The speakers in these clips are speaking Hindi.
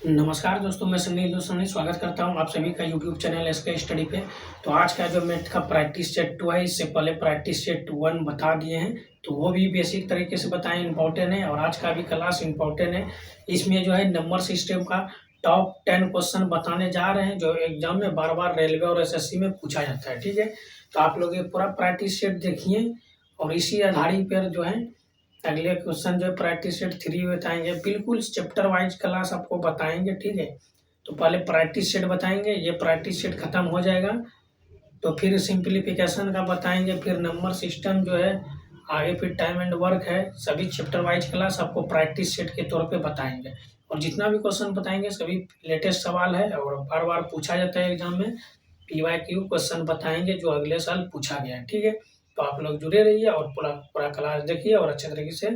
नमस्कार दोस्तों, मैं सन्नी दोस्तों स्वागत करता हूं आप सभी का यूट्यूब चैनल एसके स्टडी पे। तो आज का जो मैथ का प्रैक्टिस सेट 2 है, इससे पहले प्रैक्टिस सेट 1 बता दिए हैं, तो वो भी बेसिक तरीके से बताएं, इंपॉर्टेंट है। और आज का भी क्लास इंपॉर्टेंट है। इसमें जो है नंबर सिस्टम का टॉप 10 क्वेश्चन बताने जा रहे हैं, जो एग्जाम में बार बार रेलवे और एसएससी में पूछा जाता है। ठीक है, तो आप लोग ये पूरा प्रैक्टिस सेट देखिए और इसी आधारित पर जो है अगले क्वेश्चन जो प्रैक्टिस सेट 3 बताएंगे। बिल्कुल चैप्टर वाइज क्लास आपको बताएंगे। ठीक है, तो पहले प्रैक्टिस सेट बताएंगे, ये प्रैक्टिस सेट खत्म हो जाएगा तो फिर सिंप्लीफिकेशन का बताएंगे, फिर नंबर सिस्टम जो है आगे, फिर टाइम एंड वर्क है। सभी चैप्टर वाइज क्लास आपको प्रैक्टिस सेट के तौर पे बताएंगे। और जितना भी क्वेश्चन बताएंगे सभी लेटेस्ट सवाल है और बार बार पूछा जाता है एग्जाम में। PYQ क्वेश्चन बताएंगे जो अगले साल पूछा गया है। ठीक है, तो आप लोग जुड़े रहिए और पूरा पूरा क्लास देखिए और अच्छे तरीके से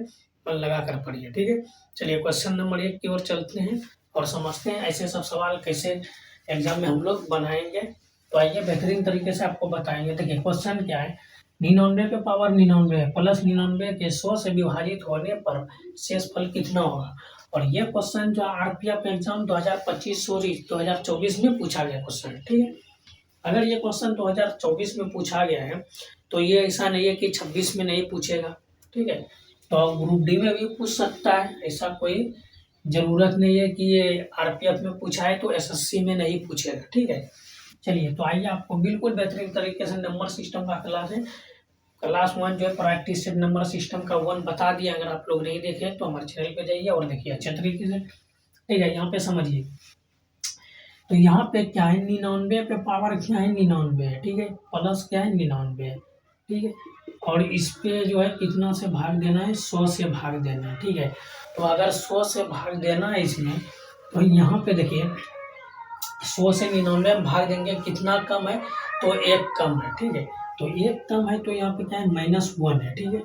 मन लगा कर पढ़िए। ठीक है, चलिए क्वेश्चन नंबर 1 की ओर चलते हैं और समझते हैं ऐसे सब सवाल कैसे एग्जाम में हम लोग बनाएंगे। तो आइए बेहतरीन तरीके से आपको बताएंगे। देखिए क्वेश्चन क्या है, 99 पे पावर 99 है प्लस 99 के 100 से विभाजित होने पर शेष फल कितना होगा। और ये क्वेश्चन जो RPF एग्जाम 2024 में पूछा गया क्वेश्चन। ठीक है, अगर ये क्वेश्चन 2024 में पूछा गया है तो ये ऐसा नहीं है कि 26 में नहीं पूछेगा। ठीक है, तो ग्रुप डी में भी पूछ सकता है, ऐसा कोई जरूरत नहीं है कि ये RPF में पूछा है तो SSC में नहीं पूछेगा। ठीक है, चलिए तो आइए आपको बिल्कुल बेहतरीन तरीके से नंबर सिस्टम का क्लास है। क्लास 1 जो है प्रैक्टिस सेट नंबर सिस्टम का 1 बता दिया। अगर आप लोग नहीं देखे तो हमारे चैनल पे जाइए और देखिए अच्छे तरीके से। ठीक है, यहाँ पे समझिए, तो यहाँ पे क्या है, 99 पे पावर क्या है, 99 है। ठीक है, प्लस क्या है, 99 है। ठीक है, और इस पे जो है कितना से भाग देना है, 100 से भाग देना है। ठीक है, तो अगर 100 से भाग देना है इसमें, तो यहाँ पे देखिए 100 से 99 में भाग देंगे, कितना कम है तो 1 कम है। ठीक है, तो 1 कम है तो यहाँ पे क्या है, -1 है। ठीक है,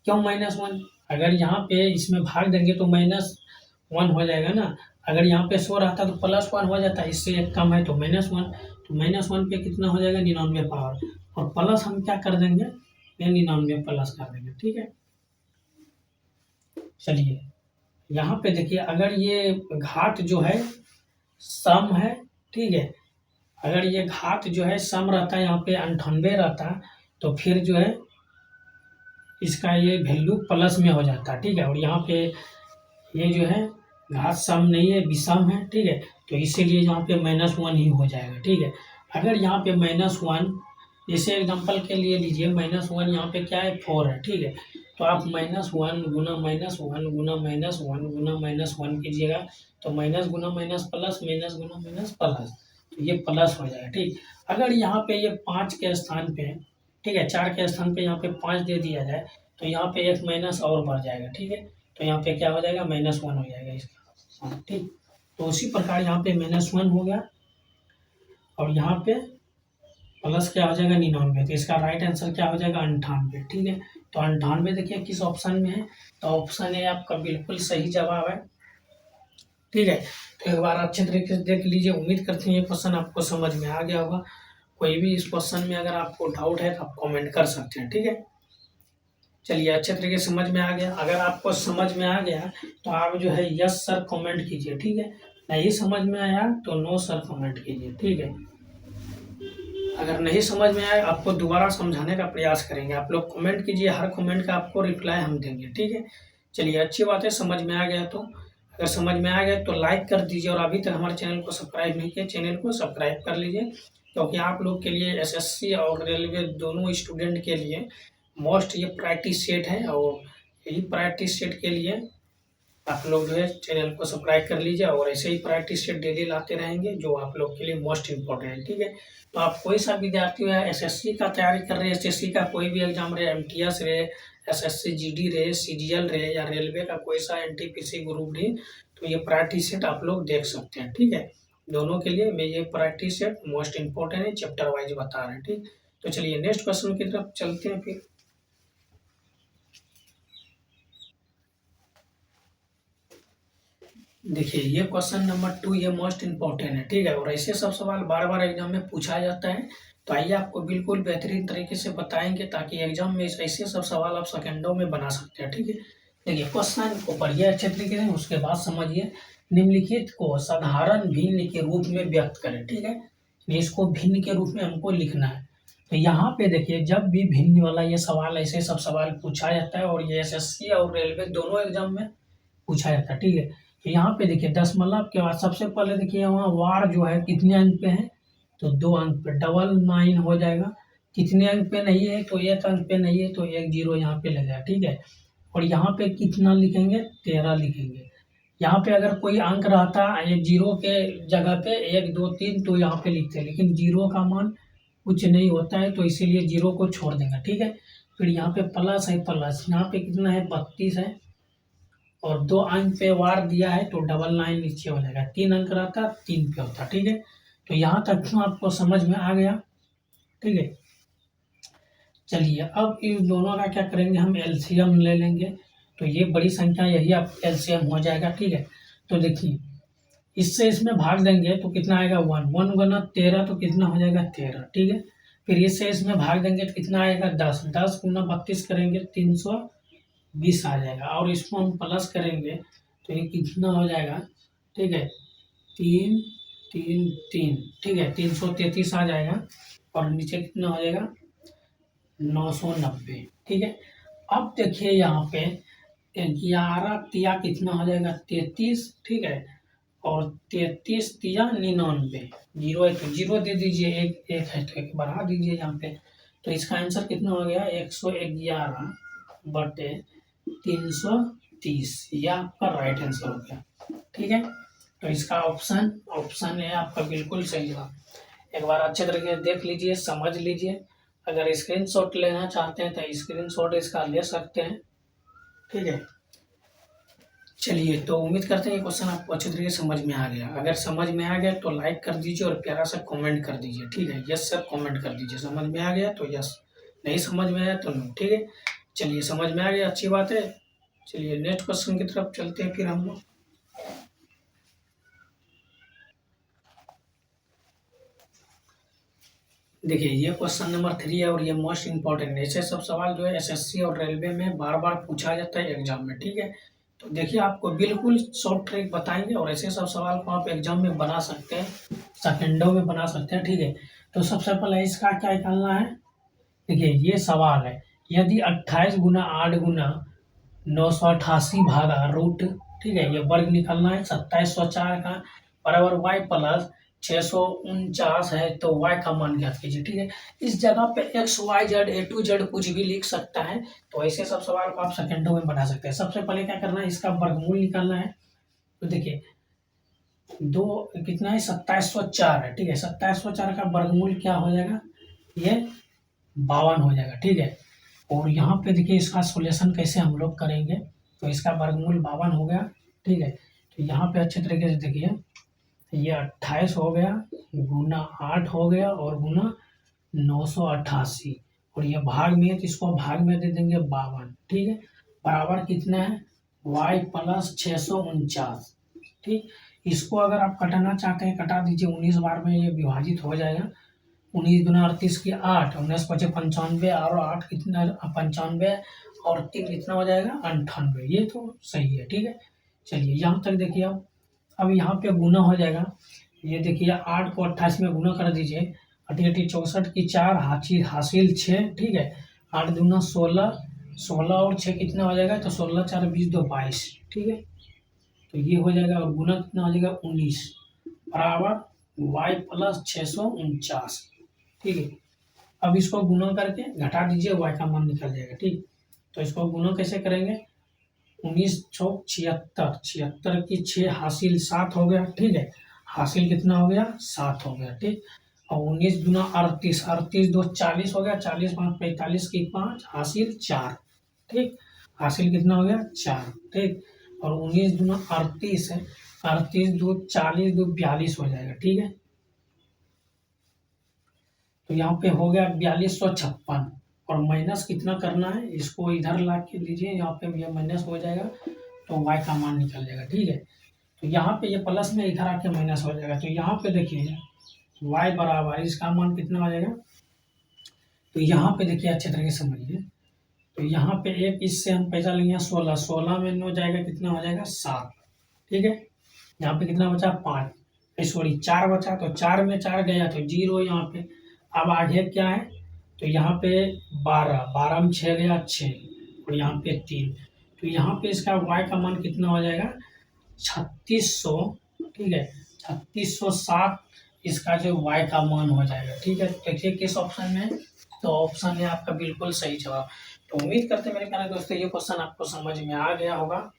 क्यों -1, अगर यहाँ पे इसमें भाग देंगे तो -1 हो जाएगा ना। अगर यहाँ पे 100 रहता तो +1 हो जाता, इससे 1 कम है तो -1, तो -1 पे कितना हो जाएगा, 99 पावर, और प्लस हम क्या कर देंगे, 99 प्लस कर देंगे। ठीक है, चलिए यहाँ पे देखिए, अगर ये घात जो है सम है। ठीक है, अगर ये घात जो है सम रहता है, यहाँ पे 98 रहता, तो फिर जो है इसका ये वैल्यू प्लस में हो जाता है। ठीक है, और यहाँ पे ये जो है घात सम नहीं है, विषम है। ठीक है, तो इसीलिए यहाँ पे -1 ही हो जाएगा। ठीक है, अगर यहाँ पे -1, जैसे एग्जांपल के लिए लीजिए, -1 यहाँ पे क्या है, 4 है। ठीक है, तो आप -1 गुना -1 गुना -1 गुना -1 कीजिएगा, तो माइनस गुना माइनस प्लस, माइनस गुना माइनस प्लस, तो ये प्लस हो जाएगा। ठीक, अगर यहाँ पे ये 5 के स्थान पे, ठीक है, 4 के स्थान पे यहाँ पे 5 दे दिया जाए तो यहाँ पे एक माइनस और बढ़ जाएगा। ठीक है, तो यहाँ पे क्या हो जाएगा, -1 हो जाएगा इसका। हाँ, ठीक, तो उसी प्रकार यहाँ पे -1 हो गया और यहाँ पे प्लस क्या हो जाएगा, 99, तो इसका राइट आंसर क्या हो जाएगा, 98। ठीक है, तो 98 देखिए किस ऑप्शन में है, तो ऑप्शन ए आपका बिल्कुल सही जवाब है। ठीक है, तो एक बार अच्छे तरीके से देख लीजिए। उम्मीद करते हैं ये क्वेश्चन आपको समझ में आ गया होगा। कोई भी इस क्वेश्चन में अगर आपको डाउट है तो आप कमेंट कर सकते हैं। ठीक है, चलिए अच्छे तरीके से समझ में आ गया। अगर आपको समझ में आ गया तो आप जो है यस सर कमेंट कीजिए। ठीक है, नहीं समझ में आया तो नो सर कमेंट कीजिए। ठीक है, अगर नहीं समझ में आए आपको दोबारा समझाने का प्रयास करेंगे। आप लोग कमेंट कीजिए, हर कमेंट का आपको रिप्लाई हम देंगे। ठीक है, चलिए अच्छी बात है, समझ में आ गया तो, अगर समझ में आ गया तो लाइक कर दीजिए और अभी तक हमारे चैनल को सब्सक्राइब नहीं किया, चैनल को सब्सक्राइब कर लीजिए, क्योंकि आप लोग के लिए SSC और रेलवे दोनों स्टूडेंट के लिए मोस्ट ये प्रैक्टिस सेट है। और यही प्रैक्टिस सेट के लिए आप लोग जो है चैनल को सब्सक्राइब कर लीजिए और ऐसे ही प्रैक्टिस सेट डेली लाते रहेंगे जो आप लोग के लिए मोस्ट इम्पोर्टेंट है। ठीक है, तो आप कोई सा विद्यार्थी है SSC का तैयारी कर रहे हैं, SSC का कोई भी एग्जाम रहे, MTS रहे, SSC GD रहे, CGL रहे, या रेलवे का कोई सा NTPC ग्रुप डी, तो ये प्रैक्टिस सेट आप लोग देख सकते हैं। ठीक है, दोनों के लिए मैं ये प्रैक्टिस सेट मोस्ट इम्पोर्टेंट है, चैप्टर वाइज बता रहे हैं। ठीक, तो चलिए नेक्स्ट क्वेश्चन की तरफ चलते हैं। फिर देखिए ये क्वेश्चन नंबर 2 ये मोस्ट इम्पोर्टेंट है। ठीक है, और ऐसे सब सवाल बार बार एग्जाम में पूछा जाता है, तो आइए आपको बिल्कुल बेहतरीन तरीके से बताएंगे ताकि एग्जाम में ऐसे सब सवाल आप सेकंडों में बना सकते हैं। ठीक है, देखिए क्वेश्चन को पढ़िए अच्छे तरीके से, उसके बाद समझिए निम्नलिखित को साधारण भिन्न के रूप में व्यक्त करें। ठीक है, इसको भिन्न के रूप में हमको लिखना है। तो यहाँ पे देखिए, जब भी भिन्न वाला ये सवाल, ऐसे सब सवाल पूछा जाता है और ये एसएससी और रेलवे दोनों एग्जाम में पूछा जाता है। ठीक है, तो यहाँ पे देखिए दशमलव के बाद सबसे पहले देखिए वहाँ वार जो है कितने अंक पे है, तो 2 अंक पे, 999 हो जाएगा। कितने अंक पे नहीं है, तो 1 अंक पे नहीं है, तो 1 0 यहाँ पे लगेगा। ठीक है, और यहाँ पे कितना लिखेंगे, 13 लिखेंगे। यहाँ पे अगर कोई अंक रहता है 0 के जगह पे 1 2 3 तो यहाँ पे लिखते हैं, लेकिन 0 का मान कुछ नहीं होता है, तो इसीलिए 0 को छोड़ देंगे। ठीक है, फिर यहाँ पे प्लस है, प्लस यहाँ पे कितना है, 32 है, और 2 अंक पे वार दिया है, तो 999 नीचे हो जाएगा। 3 अंक रहता, 3 पे होता। ठीक है, तो यहाँ तक तो आपको समझ में आ गया। ठीक है, चलिए अब इन दोनों का क्या करेंगे, हम एलसीएम ले लेंगे। तो ये बड़ी संख्या, यही आप एलसीएम हो जाएगा। ठीक है, तो देखिए इससे इसमें भाग देंगे तो कितना आएगा, 1 1 गुना 13 तो कितना हो जाएगा, 13। ठीक है, फिर इससे इसमें भाग देंगे तो कितना आएगा, 10 10 गुना 32 करेंगे 320 आ जाएगा, और इसको हम प्लस करेंगे तो ये कितना हो जाएगा। ठीक है, 3 3 3, ठीक है, 333 आ जाएगा, और नीचे कितना हो जाएगा, 990। ठीक है, अब देखिए यहाँ पे 11 तिया कितना हो जाएगा, 33। ठीक है, और 33 तिया 99, 0 है तो 0 दे दीजिए, एक है तो एक बढ़ा दीजिए यहाँ पे। तो इसका आंसर कितना हो गया, 111 बटे 330, यह आपका राइट आंसर हो गया। ठीक है, तो इसका ऑप्शन है आपका बिल्कुल सही है। एक बार अच्छे तरीके से देख लीजिए, समझ लीजिए। अगर स्क्रीनशॉट लेना चाहते हैं तो स्क्रीनशॉट इसका ले सकते हैं। ठीक है, चलिए तो उम्मीद करते हैं ये क्वेश्चन आपको अच्छे तरीके से समझ में आ गया। अगर समझ में आ गया तो लाइक कर दीजिए और प्यारा सा कमेंट कर दीजिए। ठीक है, यस सर कमेंट कर दीजिए, समझ में आ गया तो यस, नहीं समझ में आया तो नो। ठीक है, चलिए समझ में आ गया, अच्छी बात है। चलिए नेक्स्ट क्वेश्चन की तरफ चलते हैं फिर हम लोग। देखिए ये क्वेश्चन नंबर 3 है और ये मोस्ट इंपॉर्टेंट है। ऐसे सब सवाल जो है एसएससी और रेलवे में बार बार पूछा जाता है एग्जाम में। ठीक है, तो देखिए आपको बिल्कुल शॉर्ट ट्रिक बताएंगे और ऐसे सब सवाल को आप एग्जाम में बना सकते हैं, सेकंडों में बना सकते हैं। ठीक है, तो सबसे पहले इसका क्या निकालना है। देखिए ये सवाल है, यदि 28 गुना 8 गुना 988 भागा रूट, ठीक है, ये वर्ग निकालना है। 2704 का बराबर वाई प्लस 649 है, तो y का मान ज्ञात कीजिए। ठीक है, इस जगह पे X Y Z A to Z कुछ भी लिख सकता है, तो ऐसे सब सवाल को आप सेकंडों में बना सकते हैं। सबसे पहले क्या करना है, इसका वर्गमूल निकालना है। तो देखिए दो कितना है, 2704 है। ठीक है, 2704 का वर्गमूल क्या हो जाएगा, ये 52 हो जाएगा। ठीक है, और यहाँ पे देखिए इसका सोल्यूशन कैसे हम लोग करेंगे। तो इसका वर्गमूल 52 हो गया। ठीक है, तो यहाँ पे अच्छे तरीके से देखिए, ये 28 हो गया, गुना 8 हो गया, और गुना 988, और ये भाग में है तो इसको भाग में दे देंगे 52। ठीक है, बराबर कितना है, y प्लस 649। ठीक, इसको अगर आप कटाना चाहते हैं कटा दीजिए, 19 बार में ये विभाजित हो जाएगा। 19 गुना 38 की 8, 19 पचे 95, और 8 कितना 95, और 3 कितना हो जाएगा 98। ये तो सही है। ठीक है, चलिए यहाँ तक देखिए। अब यहाँ पे गुना हो जाएगा। ये देखिए 8 को 28 में गुना कर दीजिए, 8 64 की 4 हासिल 6। ठीक है, 8 दूना 16, 16 और 6 कितना हो जाएगा, तो 16 4 20 2 22। ठीक है, तो ये हो जाएगा, और गुना कितना हो जाएगा 19, बराबर y प्लस 649। ठीक है, अब इसको गुना करके घटा दीजिए, y का मान निकल जाएगा। ठीक, तो इसको गुना कैसे करेंगे, 19 चौक 76, 76 की 6 हासिल 7 हो गया। ठीक है, हासिल कितना हो गया, 7 हो गया। ठीक, और 19 गुना 38, 38 2 40 हो गया, 40 5 45 की 5 हासिल 4। ठीक, हासिल कितना हो गया 4। ठीक, और 19 गुना 38 है, 38 2 40 2 42 हो जाएगा। ठीक है, तो यहाँ पे हो गया 4256, और माइनस कितना करना है, इसको इधर ला के दीजिए, यहाँ पे ये माइनस हो जाएगा, तो y का मान निकल जाएगा। ठीक है, तो यहाँ पे ये प्लस में इधर आके माइनस हो जाएगा। तो यहाँ पे देखिए y बराबर इसका मान कितना हो जाएगा। तो यहाँ पे देखिए अच्छे तरीके से समझिए। तो यहाँ पे एक इससे हम पैसा लेंगे 16, 16 में 9 जाएगा, कितना हो जाएगा 7। ठीक है, यहाँ पे कितना बचा 5, सॉरी 4 बचा, तो 4 में 4 गया तो 0 यहाँ पे। अब आगे क्या है, तो यहाँ पे 12, 12 में 6 गया 6, और यहाँ पे 3, तो यहाँ पे इसका y का मान कितना हो जाएगा 3600, ठीक है 3607 इसका जो y का मान हो जाएगा। ठीक है, देखिए किस ऑप्शन में है, तो ऑप्शन है आपका बिल्कुल सही जवाब। तो उम्मीद करते हैं मेरे प्यारे दोस्तों ये क्वेश्चन आपको समझ में आ गया होगा।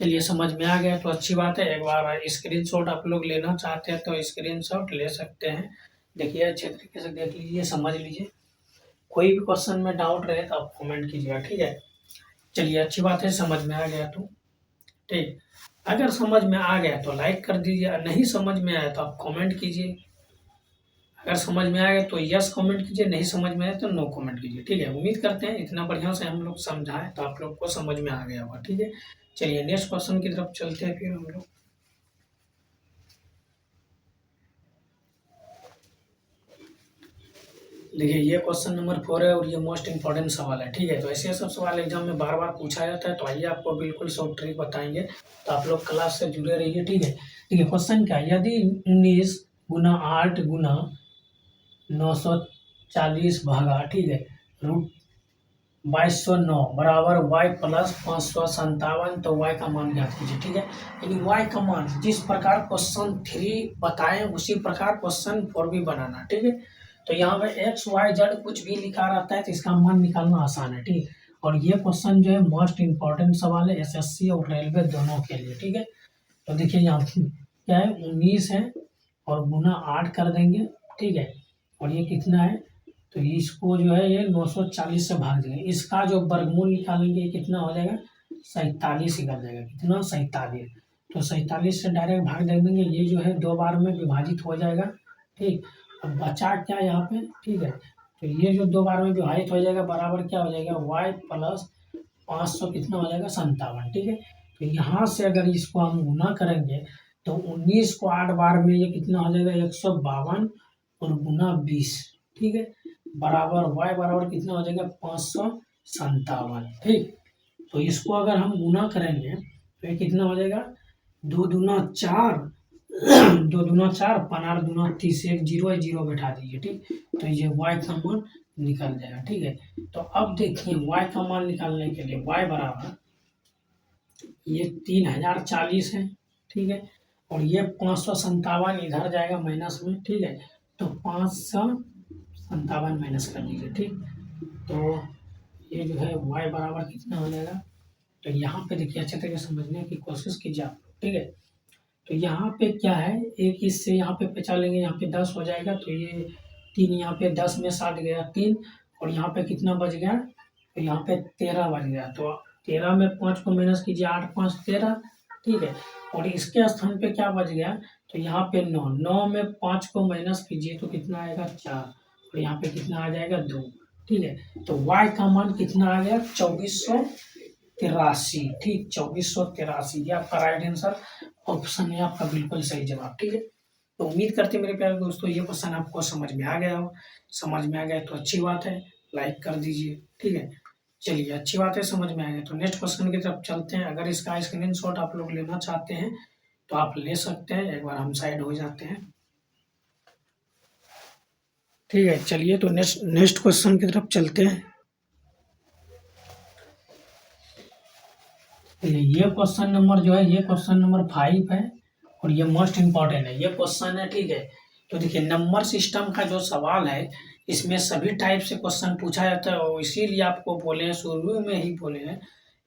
चलिए समझ में आ गया तो अच्छी बात है। एक बार स्क्रीनशॉट आप लोग लेना चाहते हैं तो स्क्रीनशॉट ले सकते हैं। देखिए अच्छे तरीके से देख लीजिए, समझ लीजिए। कोई भी क्वेश्चन में डाउट रहे तो आप कमेंट कीजिएगा, ठीक है। चलिए अच्छी बात है, समझ में आ गया तो ठीक। अगर समझ में आ गया तो लाइक कर दीजिए, नहीं समझ में आया तो आप कमेंट कीजिए। अगर समझ में आ गया तो यस कमेंट कीजिए, नहीं समझ में आया तो नो कमेंट कीजिए, ठीक है। उम्मीद करते हैं इतना बढ़िया से हम लोग समझाएं तो आप लोग को समझ में आ गया होगा, ठीक है। चलिए नेक्स्ट क्वेश्चन की तरफ चलते हैं फिर हम लोग। देखिए ये क्वेश्चन नंबर 4 है और ये मोस्ट इंपॉर्टेंट सवाल है, ठीक है। तो ऐसे सब सवाल एग्जाम में बार बार पूछा जाता है, तो आइए आपको बिल्कुल शॉर्ट ट्रिक बताएंगे, तो आप लोग क्लास से जुड़े रहिए, ठीक है। ठीक है, क्वेश्चन क्या है, यदि 19 गुना 8 गुना 940 भागा, ठीक है, रूट 2209 बराबर y प्लस 557, तो y का मान ज्ञात कीजिए, ठीक है। यानी y का मान जिस प्रकार क्वेश्चन 3 बताएं उसी प्रकार क्वेश्चन 4 भी बनाना, ठीक है। तो यहाँ पे एक्स वाई जेड कुछ भी लिखा रहता है तो इसका मान निकालना आसान है, ठीक है। और ये क्वेश्चन जो है मोस्ट इंपॉर्टेंट सवाल है एसएससी और रेलवे दोनों के लिए, ठीक है। तो देखिए यहाँ क्या है 19 है और गुना 8 कर देंगे, ठीक है। और ये कितना है, तो इसको जो है ये 940 से भाग देंगे, इसका जो वर्गमूल निकालेंगे ये कितना हो जाएगा 47 ही कर जाएगा, कितना 47। तो 47 से डायरेक्ट भाग दे देंगे, ये जो है 2 बार में विभाजित हो जाएगा, ठीक। अब बचा क्या यहाँ पे, ठीक है। तो ये जो 2 बार में विभाजित हो जाएगा बराबर क्या हो जाएगा y प्लस 500 कितना हो जाएगा 57, ठीक है। तो यहाँ से अगर इसको हम गुना करेंगे तो 19 को 8 बार में ये कितना हो जाएगा 152 और गुना 20, ठीक है, बराबर y बराबर कितना हो जाएगा 557, ठीक। तो इसको अगर हम गुना करेंगे तो ये कितना हो जाएगा 2 दूना 4 2 दूना 4 15 दूना 30, एक जीरो है जीरो बैठा दीजिए, ठीक। तो ये y का मान निकल जाएगा, ठीक है। तो अब देखिए y का मान निकालने के लिए y बराबर ये 3040 है, ठीक है, और ये 557 इधर जाएगा माइनस में, ठीक है। तो 557 माइनस कर लीजिए, ठीक। तो ये जो है y बराबर कितना हो जाएगा, तो यहाँ पे देखिए अच्छे तरीके से समझने की कोशिश कीजिए आप, ठीक है। तो यहाँ पे क्या है, एक इससे यहाँ पे बचा लेंगे, यहाँ पे 10 हो जाएगा, तो ये 3 यहाँ पे 10 में 7 गया 3, और यहाँ पे कितना बच गया, तो यहाँ पे 13 बच गया। तो 13 में 5 को माइनस कीजिए, 8 5 13, ठीक है। और इसके स्थान पे क्या बच गया, तो यहाँ पे 9, 9 में 5 को माइनस कीजिए तो कितना आएगा 4, और यहाँ पे कितना आ जाएगा 2, ठीक है। तो y का मान कितना आ गया 2483, ठीक 2483, ये आपका राइट आंसर ऑप्शन है आपका बिल्कुल सही जवाब, ठीक है। तो उम्मीद करते हैं मेरे प्यारे दोस्तों ये क्वेश्चन आपको समझ में आ गया हो। समझ में आ गया तो अच्छी बात है, लाइक कर दीजिए, ठीक है। चलिए अच्छी बात है, समझ में आ गया तो नेक्स्ट क्वेश्चन की तरफ चलते हैं। अगर इसका स्क्रीनशॉट आप लोग लेना चाहते हैं तो आप ले सकते हैं, एक बार हम साइड हो जाते हैं, ठीक है। चलिए तो नेक्स्ट क्वेश्चन की तरफ चलते हैं। ये क्वेश्चन नंबर जो है ये क्वेश्चन नंबर 5 है और ये मोस्ट इम्पॉर्टेंट है, ये क्वेश्चन है, ठीक है। तो देखिए नंबर सिस्टम का जो सवाल है इसमें सभी टाइप से क्वेश्चन पूछा जाता है, और इसीलिए आपको बोले हैं शुरू में ही बोले हैं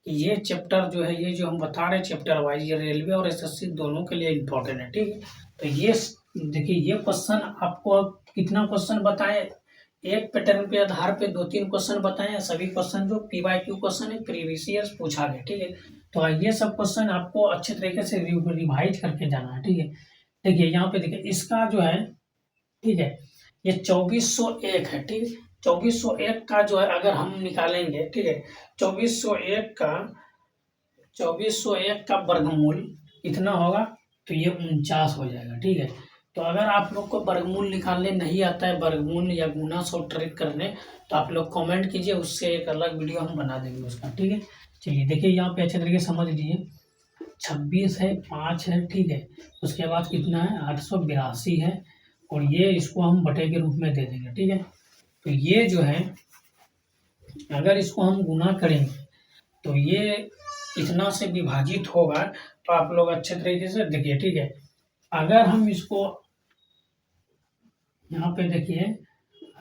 कि ये चैप्टर जो है, ये जो हम बता रहे हैं चैप्टर वाइज, ये रेलवे और एसएससी दोनों के लिए इम्पोर्टेंट है, ठीक है। तो ये देखिए ये क्वेश्चन आपको कितना क्वेश्चन बताए, एक पैटर्न के आधार पे 2-3 क्वेश्चन बताए, सभी क्वेश्चन जो पीवाईक्यू क्वेश्चन है प्रीवियस ईयर पूछा गया, ठीक है। तो ये सब क्वेश्चन आपको अच्छे तरीके से रिवाइज करके जाना है, ठीक है। देखिए यहाँ पे देखिए इसका जो है, ठीक है, ये 2401 है, ठीक है। 2401 का जो है अगर हम निकालेंगे, ठीक है, 2401 का वर्गमूल कितना होगा, तो ये 49 हो जाएगा, ठीक है। तो अगर आप लोग को वर्गमूल निकालने नहीं आता है, वर्गमूल या गुना सब्ट्रैक्ट करने, तो आप लोग कमेंट कीजिए, उससे एक अलग वीडियो हम बना देंगे उसका, ठीक है। चलिए देखिए यहाँ पे अच्छे तरीके से समझ लीजिए, 26 है, 5 है, ठीक है। उसके बाद कितना है, 882 है, और ये इसको हम बटे के रूप में दे देंगे, ठीक है। तो ये जो है, अगर इसको हम गुना करेंगे तो ये इतना से विभाजित होगा। तो आप लोग अच्छे तरीके से देखिए, ठीक है। अगर हम इसको यहाँ पे देखिए,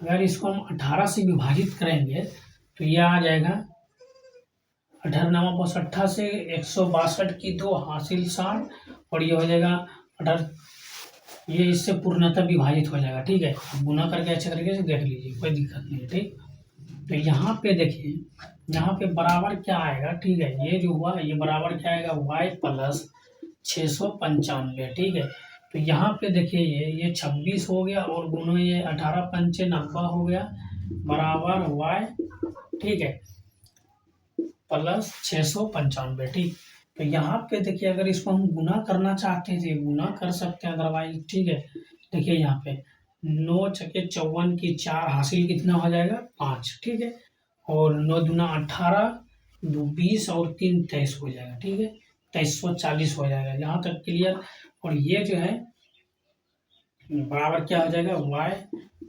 अगर इसको हम 18 से विभाजित करेंगे तो ये आ जाएगा 18×5 से 162 की 2 हासिल 60, और ये हो जाएगा 18, ये इससे पूर्णतः विभाजित हो जाएगा, ठीक है। गुना करके अच्छे तरीके से देख लीजिए, कोई दिक्कत नहीं है, ठीक। तो यहाँ पे देखिए, यहाँ पे बराबर क्या आएगा, ठीक है। ये जो हुआ ये बराबर क्या आएगा, y प्लस 695, ठीक है। तो यहाँ पे देखिए, ये 26 हो गया, और गुना ये 18 पंचे 90 हो गया, बराबर y, ठीक है, प्लस 695, ठीक। तो यहाँ पे देखिए, अगर इसको हम गुना करना चाहते थे, गुना कर सकते हैं अदरवाइज, ठीक है। देखिए यहाँ पे 9 छके 54 की 4 हासिल कितना हो जाएगा, 5, ठीक है। और 9 दूना 18, 2 20, और 3 23 हो जाएगा, ठीक है। 2340 हो जाएगा, यहाँ तक क्लियर। और ये जो है बराबर क्या हो जाएगा, y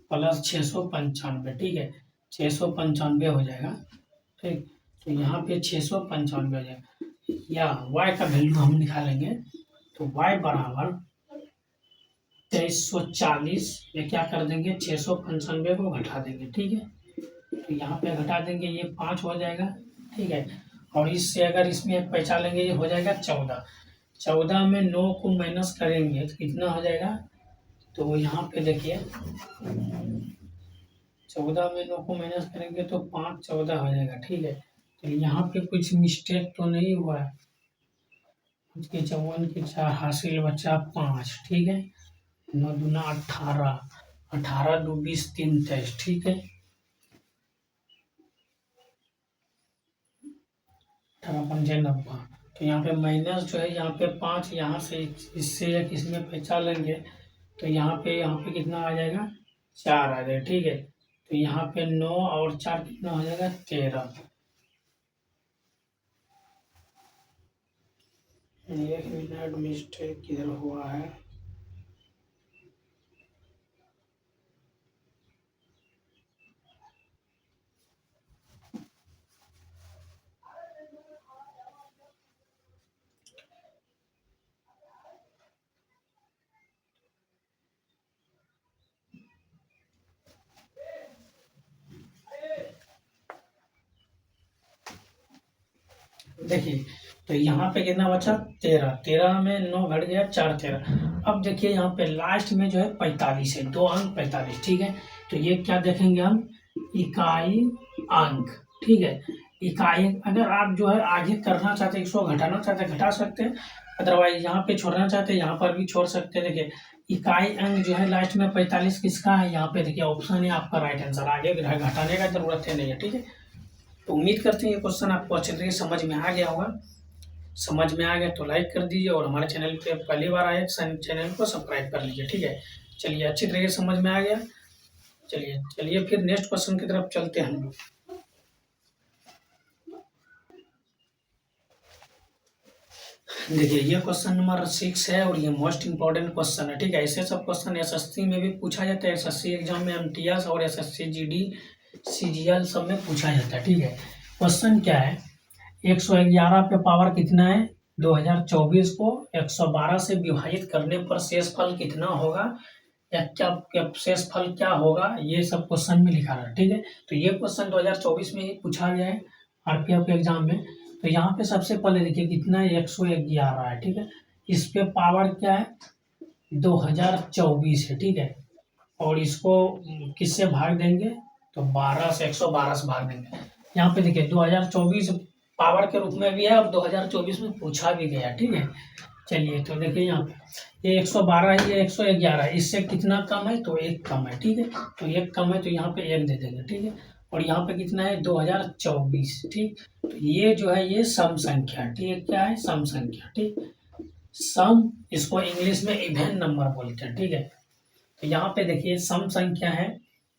प्लस 695, ठीक है, 695 हो जाएगा, ठीक। तो यहाँ पे 695 हो जाएगा, या y का वैल्यू हम निकालेंगे तो y बराबर 2340 में क्या कर देंगे, 695 को घटा देंगे, ठीक है। तो यहाँ पे घटा देंगे, ये 5 हो जाएगा, ठीक है। और इससे अगर इसमें एक पैसा लेंगे, ये हो जाएगा 14। 14 में 9 को माइनस करेंगे तो कितना हो जाएगा, तो यहाँ पे देखिए 14 में 9 को माइनस करेंगे तो 5 14 हो जाएगा, ठीक है। तो यहाँ पे कुछ मिस्टेक तो नहीं हुआ है, उसके 54 की 4 हासिल बचा 5, ठीक है। 9 दूना 18, 18 2 20 3 23, ठीक है। 18 पंजे 90। तो यहाँ पे माइनस जो है, यहाँ पे 5, यहाँ से इससे एक इसमें पैसा लेंगे तो यहाँ पे कितना आ जाएगा, 4 आ जाएगा, ठीक है। तो यहाँ पे 9 और 4 कितना हो जाएगा, 13। एक मिनट, मिस्टेक किधर हुआ है, देखिए। तो यहाँ पे कितना बचा, 13, 13 में 9 घट गया, 4 13। अब देखिए यहाँ पे लास्ट में जो है 45 है, 2 अंक 45, ठीक है। तो ये क्या देखेंगे हम, इकाई अंक, ठीक है। इकाई, अगर आप जो है आगे करना चाहते हैं, इसको घटाना चाहते हैं घटा सकते हैं, अदरवाइज यहाँ पे छोड़ना चाहते हैं यहाँ पर भी छोड़ सकते हैं। देखिए इकाई अंक जो है लास्ट में 45 किसका है, यहाँ पे देखिए ऑप्शन है आपका राइट आंसर, आगे घटाने का जरूरत है नहीं है, ठीक है। तो उम्मीद करते हैं ये क्वेश्चन आपको अच्छे तरीके से समझ में आ गया होगा। समझ में आ गया तो लाइक कर दीजिए, और हमारे चैनल पे पहली बार आए चैनल को सब्सक्राइब कर लीजिए, ठीक है। चलिए, अच्छी तरीके से समझ में आ गया। चलिए फिर नेक्स्ट क्वेश्चन की तरफ चलते हैं हम लोग। देखिए ये क्वेश्चन नंबर 6 है, और ये मोस्ट इंपॉर्टेंट क्वेश्चन है, ठीक है। ऐसे सब क्वेश्चन एसएससी में भी पूछा जाता है, एसएससी एग्जाम में एमटीएस और एसएससी जीडी सीजीएल सब में पूछा जाता है, ठीक है। क्वेश्चन क्या है, 111 पे पावर कितना है, 2024 को 112 से विभाजित करने पर शेषफल कितना होगा, या क्या शेषफल क्या होगा, ये सब क्वेश्चन में लिखा है, ठीक है। तो ये क्वेश्चन 2024 में ही पूछा गया है आरपीएफ के एग्जाम में। तो यहाँ पे सबसे पहले देखिए कितना है, 111 है, ठीक है। इस पे पावर क्या है, 2024 है, ठीक है। और इसको किससे भाग देंगे, तो 12 से, 112 से भाग देंगे। यहाँ पे देखिए 2024 पावर के रूप में भी है, और 2024 में पूछा भी गया, ठीक है। चलिए तो देखिए यहाँ पे ये 112 है, ये 111 है, इससे कितना कम है, तो 1 कम है, ठीक है। तो 1 कम है तो यहाँ पे 1 दे देंगे, ठीक है। और यहाँ पे कितना है, 2024, ठीक। तो ये जो है ये सम संख्या, ठीक है, क्या है, सम संख्या, ठीक। सम, इसको इंग्लिश में इवन नंबर बोलते हैं, ठीक है। तो यहाँ पे देखिए सम संख्या है,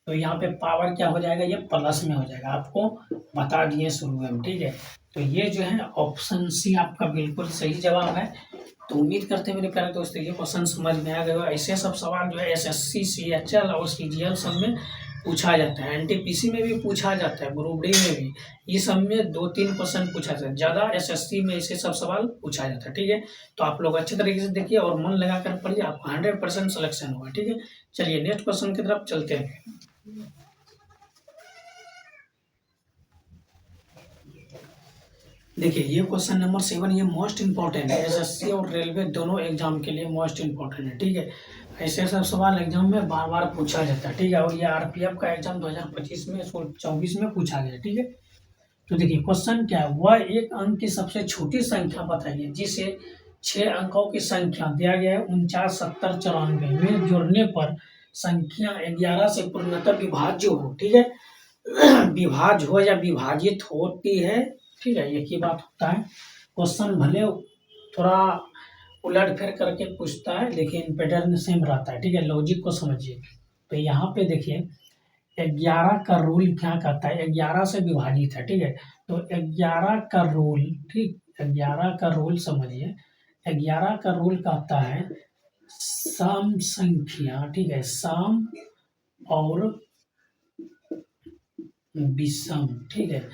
तो यहाँ पे पावर क्या हो जाएगा, ये प्लस में हो जाएगा, आपको बता दिए शुरू में, ठीक है। तो ये जो है ऑप्शन सी आपका बिल्कुल सही जवाब है। तो उम्मीद करते हैं मेरे प्यारे दोस्तों ये क्वेश्चन समझ में आ गया। ऐसे सब सवाल जो है एसएससी, सीएचएल और सीजीएल सब में पूछा जाता है, एनटीपीसी में भी पूछा जाता है, ग्रुप डी में भी, ये सब में 2-3 क्वेश्चन पूछा जाता है। ज़्यादा एसएससी में ऐसे सब सवाल पूछा जाता है। ठीक है, तो आप लोग अच्छे तरीके से देखिए और मन लगा कर पढ़िए, आपका 100% सिलेक्शन होगा। ठीक है, चलिए नेक्स्ट क्वेश्चन की तरफ चलते हैं। देखिए ये क्वेश्चन नंबर 7 ये मोस्ट इंपॉर्टेंट है, एसएससी और रेलवे दोनों एग्जाम के लिए मोस्ट इंपॉर्टेंट है। ठीक है, ऐसे सब सवाल एग्जाम में बार बार पूछा जाता है। ठीक है, और ये आरपीएफ का एग्जाम 2025 में 24 में पूछा गया। ठीक है, तो देखिए क्वेश्चन क्या है, वह एक अंक की सबसे छोटी संख्या बताइए जिसे 6 अंकों की संख्या दिया गया है 49, 70, 94 में जोड़ने पर संख्या 11 से पूर्णतः विभाज्य हो। ठीक है, विभाज्य हो या विभाजित होती है। ठीक है, एक ही बात होता है। क्वेश्चन भले थोड़ा उलट फेर करके पूछता है लेकिन पैटर्न सेम रहता है। ठीक है, लॉजिक को समझिए। तो यहाँ पे देखिए 11 का रूल क्या कहता है, 11 से विभाजित है। ठीक है, तो 11 का रूल, ठीक, 11 का रूल समझिए। 11 का रूल कहता है सम संख्या, ठीक है, सम और विषम। ठीक है,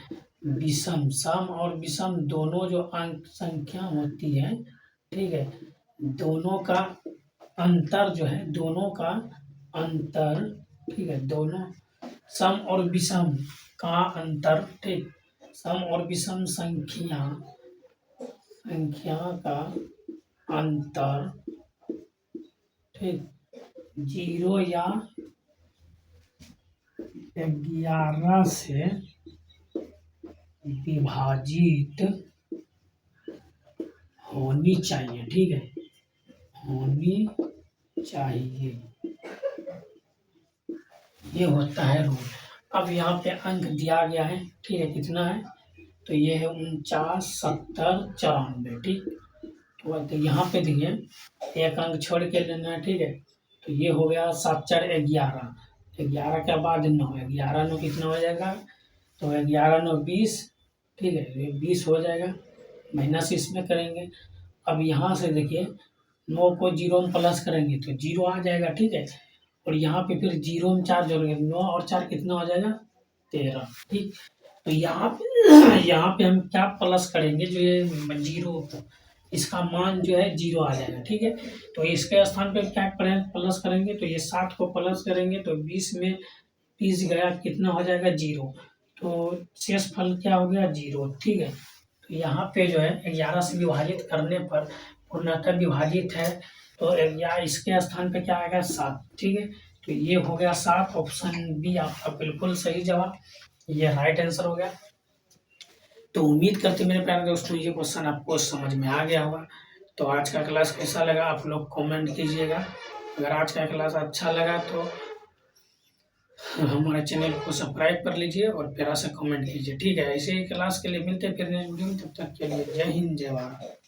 विषम, सम और विषम दोनों जो अंक संख्या होती है, ठीक है, दोनों का अंतर जो है, दोनों का अंतर, ठीक है, दोनों सम और विषम का अंतर, ठीक, सम और विषम संख्या का अंतर, ठीक, 0 या 11 से विभाजित होनी चाहिए। ठीक है, होनी चाहिए, ये होता है रूल। अब यहाँ पे अंक दिया गया है, ठीक है, कितना है, तो ये है 49, 70, 94। ठीक, तो यहाँ पे देखिए एक अंक छोड़ के लेना है। ठीक है, तो ये हो गया 7, 4, 11, 11 के बाद 9, 11 9 कितना हो जाएगा, तो 11 9 20। ठीक है, ये 20 हो जाएगा, माइनस इसमें करेंगे। अब यहाँ से देखिए 9 को 0 में प्लस करेंगे तो 0 आ जाएगा। ठीक है, और यहाँ पे फिर 0 में 4 जोड़ेंगे, 9 और 4 कितना हो जाएगा, 13। ठीक, तो यहाँ पे हम क्या प्लस करेंगे, जो ये 0, इसका मान जो है 0 आ जाएगा। ठीक है, तो इसके स्थान पे क्या प्लस करेंगे, तो ये 7 को प्लस करेंगे तो 20 में 30 गया, कितना हो जाएगा, 0। तो शेष फल क्या हो गया, 0। ठीक है, तो यहाँ पे जो है 11 से विभाजित करने पर पूर्णतः विभाजित है, तो या इसके स्थान पे क्या आएगा, 7। ठीक है, तो ये हो गया 7, ऑप्शन बी आपका बिल्कुल सही जवाब, ये राइट आंसर हो गया। तो उम्मीद करते मेरे प्यारे दोस्तों ये क्वेश्चन आपको समझ में आ गया होगा। तो आज का क्लास कैसा लगा आप लोग कमेंट कीजिएगा। अगर आज का क्लास अच्छा लगा तो हमारे चैनल को सब्सक्राइब कर लीजिए और प्यारा सा कमेंट कीजिए। ठीक है, ऐसे ही क्लास के लिए मिलते हैं फिर नेक्स्ट वीडियो में, तब तक के लिए जय हिंद, जय भारत।